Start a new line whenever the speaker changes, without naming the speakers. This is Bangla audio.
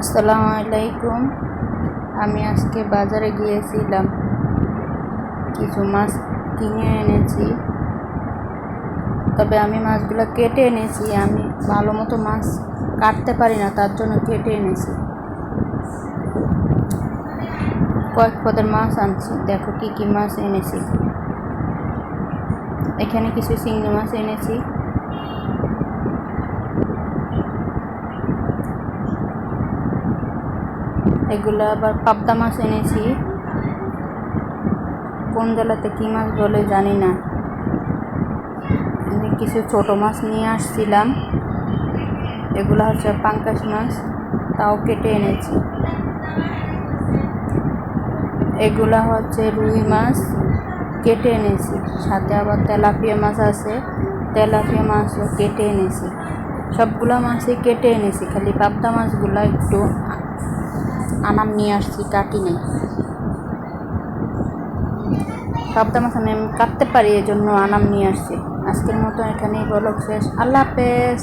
আসসালামু আলাইকুম। আমি আজকে বাজারে গিয়েছিলাম, কিছু মাছ কিনে এনেছি। তবে আমি মাছগুলো কেটে এনেছি। আমি ভালো মতো মাছ কাটতে পারি না, তার জন্য কেটে এনেছি। কয়েক পদের মাছ আনছি, দেখো কি কি মাছ এনেছি। এখানে কিছু চিংড়ি মাছ এনেছি, এগুলো আবার পাবদা মাছ এনেছি। কোন জেলাতে কী মাছ বলে জানি না। কিছু ছোট মাছ নিয়ে আসছিলাম, এগুলো হচ্ছে পাঙ্গাস মাছ, তাও কেটে এনেছি। এগুলা হচ্ছে রুই মাছ, কেটে এনেছি। সাথে আবার তেলাপিয়া মাছ আছে, তেলাপিয়া মাছও কেটে এনেছি। সবগুলো মাছই কেটে এনেছি, খালি পাবদা মাছগুলো একটু আনাম নিয়ে আসছি, কাটি নেই। পাবদা মাছ আমি কাটতে পারি, এই জন্য আনাম নিয়ে আসছি। আজকের মতো এখানেই বলক শেষ। আল্লাহ হাফেজ।